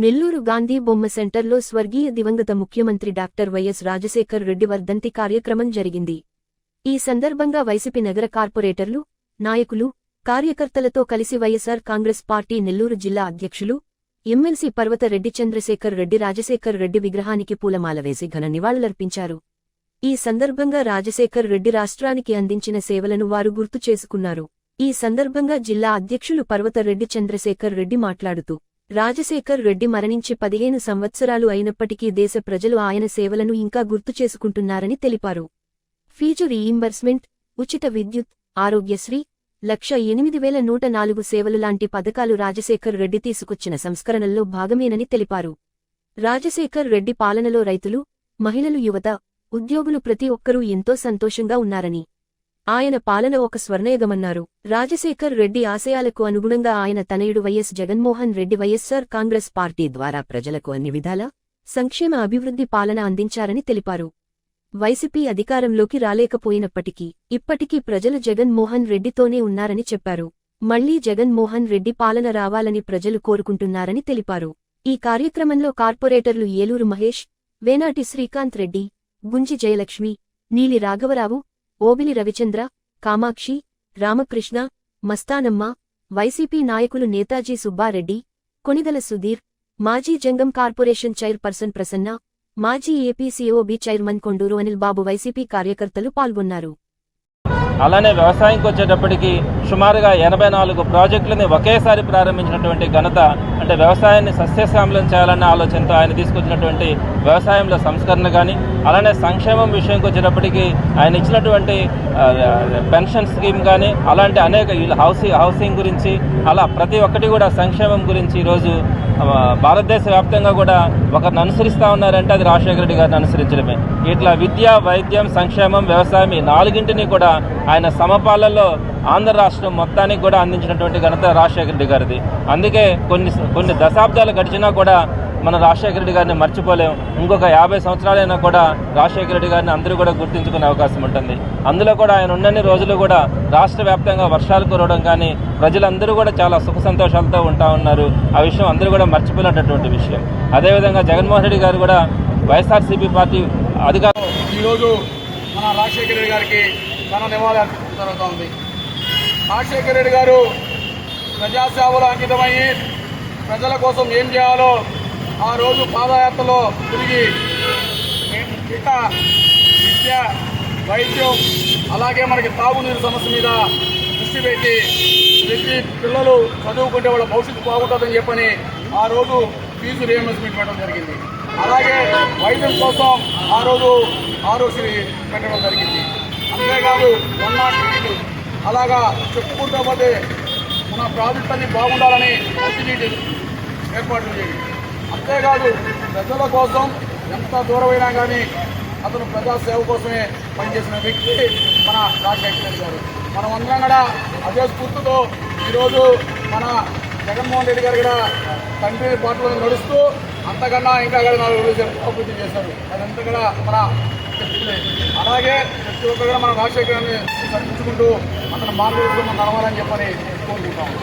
నెల్లూరు గాంధీ బొమ్మ సెంటర్లో స్వర్గీయ దివంగత ముఖ్యమంత్రి డాక్టర్ వైఎస్ రాజశేఖర్ రెడ్డి వర్ధంతి కార్యక్రమం జరిగింది. ఈ సందర్భంగా వైసీపీ నగర కార్పొరేటర్లు, నాయకులు, కార్యకర్తలతో కలిసి వైఎస్ఆర్ కాంగ్రెస్ పార్టీ నెల్లూరు జిల్లా అధ్యక్షులు, ఎమ్మెల్సీ పర్వత రెడ్డి చంద్రశేఖర్ రెడ్డి రాజశేఖర్ రెడ్డి విగ్రహానికి పూలమాల వేసి ఘన నివాళులర్పించారు. ఈ సందర్భంగా రాజశేఖర్ రెడ్డి రాష్ట్రానికి అందించిన సేవలను వారు గుర్తు చేసుకున్నారు. ఈ సందర్భంగా జిల్లా అధ్యక్షులు పర్వత రెడ్డి చంద్రశేఖర్ రెడ్డి మాట్లాడుతూ, రాజశేఖర్ రెడ్డి మరణించి 15 సంవత్సరాలు అయినప్పటికీ దేశ ప్రజలు ఆయన సేవలను ఇంకా గుర్తు చేసుకుంటున్నారని తెలిపారు. ఫీజు రీయింబర్స్మెంట్, ఉచిత విద్యుత్, ఆరోగ్యశ్రీ, 1,08,104 సేవలు లాంటి పథకాలు రాజశేఖర్ రెడ్డి తీసుకొచ్చిన సంస్కరణల్లో భాగమేనని తెలిపారు. రాజశేఖర్ రెడ్డి పాలనలో రైతులు, మహిళలు, యువత, ఉద్యోగులు ప్రతి ఒక్కరూ ఎంతో సంతోషంగా ఉన్నారని, ఆయన పాలన ఒక స్వర్ణయుగమన్నారు. రాజశేఖర్ రెడ్డి ఆశయాలకు అనుగుణంగా ఆయన తనయుడు వైఎస్ జగన్మోహన్ రెడ్డి వైఎస్ఆర్ కాంగ్రెస్ పార్టీ ద్వారా ప్రజలకు అన్ని విధాల సంక్షేమ అభివృద్ధి పాలన అందించారని తెలిపారు. వైసీపీ అధికారంలోకి రాలేకపోయినప్పటికీ ఇప్పటికీ ప్రజలు జగన్మోహన్ రెడ్డితోనే ఉన్నారని చెప్పారు. మళ్లీ జగన్మోహన్ రెడ్డి పాలన రావాలని ప్రజలు కోరుకుంటున్నారని తెలిపారు. ఈ కార్యక్రమంలో కార్పొరేటర్లు ఏలూరు మహేష్, వేనాటి శ్రీకాంత్ రెడ్డి, గుంజి జయలక్ష్మి, నీలి రాఘవరావు, ఓబిలి రవిచంద్ర, కామాక్షి, రామకృష్ణ, మస్తానమ్మ, వైసీపీ నాయకులు నేతాజీ సుబ్బారెడ్డి, కొనిదల సుధీర్, మాజీ జంగం కార్పొరేషన్ చైర్పర్సన్ ప్రసన్న, మాజీ ఏపీసీఓబీ చైర్మన్ కొండూరు అనిల్ బాబు వైసీపీ కార్యకర్తలు పాల్గొన్నారు. అలానే వ్యవసాయంకి వచ్చేటప్పటికి సుమారుగా 84 ప్రాజెక్టులని ఒకేసారి ప్రారంభించినటువంటి ఘనత, అంటే వ్యవసాయాన్ని సస్యశ్యామలం చేయాలన్న ఆలోచనతో ఆయన తీసుకొచ్చినటువంటి వ్యవసాయంలో సంస్కరణ కానీ, అలానే సంక్షేమం విషయంకి వచ్చేటప్పటికి ఆయన ఇచ్చినటువంటి పెన్షన్ స్కీమ్ కానీ, అలాంటి అనేక హౌసింగ్ గురించి, అలా ప్రతి ఒక్కటి కూడా సంక్షేమం గురించి ఈరోజు భారతదేశ వ్యాప్తంగా కూడా ఒకరిని అనుసరిస్తూ ఉన్నారంటే అది రాజశేఖర రెడ్డి గారిని అనుసరించడమే. ఇట్లా విద్య, వైద్యం, సంక్షేమం, వ్యవసాయం ఈ 4ంటిని కూడా ఆయన సమపాలనలో ఆంధ్ర రాష్ట్రం మొత్తానికి కూడా అందించినటువంటి ఘనత రాజశేఖర రెడ్డి గారిది. అందుకే కొన్ని దశాబ్దాలు గడిచినా కూడా మన రాజశేఖర రెడ్డి గారిని మర్చిపోలేం. ఇంకొక 50 సంవత్సరాలైనా కూడా రాజశేఖర రెడ్డి గారిని అందరూ కూడా గుర్తించుకునే అవకాశం ఉంటుంది. అందులో కూడా ఆయన ఉన్నన్ని రోజులు కూడా రాష్ట్ర వ్యాప్తంగా వర్షాలు కురవడం కానీ, ప్రజలందరూ కూడా చాలా సుఖ సంతోషాలతో ఉంటా ఉన్నారు. ఆ విషయం అందరూ కూడా మర్చిపోయినటువంటి విషయం. అదేవిధంగా జగన్మోహన్ రెడ్డి గారు కూడా వైఎస్ఆర్సీపీ పార్టీ అధికారం ఈరోజు మన రాజశేఖర రెడ్డి గారికి ఘన నివాళి అర్పించడం జరుగుతోంది. రాజశేఖర రెడ్డి గారు ప్రజాసేవలో అంకితమయ్యి ప్రజల కోసం ఏం చేయాలో ఆ రోజు పాదయాత్రలో తిరిగి విద్య, వైద్యం, అలాగే మనకి తాగునీరు సమస్య మీద దృష్టి పెట్టి ప్రతి పిల్లలు చదువుకుంటే వాళ్ళ భవిష్యత్తు బాగుంటుందని చెప్పని ఆ రోజు ఫీజు రీయింబర్స్మెంట్ పెట్టడం జరిగింది. అలాగే వైద్యం కోసం ఆ రోజు ఆరోగ్యశ్రీ పెట్టడం జరిగింది. అంతేకాదు 108 అలాగా చెప్పుకుంటూ పోతే మన ప్రాజెక్ట్ అన్ని బాగుండాలని మంచినీటి ఏర్పాట్లు చేయండి. అంతేకాదు ప్రజల కోసం ఎంత దూరమైనా కానీ అతను ప్రజాసేవ కోసమే పనిచేసిన వ్యక్తి మన రాజశేఖర రెడ్డి గారు. మనం అందరం కూడా అదే స్ఫూర్తితో ఈరోజు మన జగన్మోహన్ రెడ్డి గారు కూడా తండ్రి బాటలో నడుస్తూ అంతకన్నా ఇంకా కూడా 4 రోజులు అభివృద్ధి చేశారు. అదంతా కూడా మన అలాగే ప్రతి ఒక్కరు కూడా మన రాజశేఖరాన్ని సరిపించుకుంటూ అతను మార్గదర్శనం నడవాలని చెప్పని కోరుకుంటాము.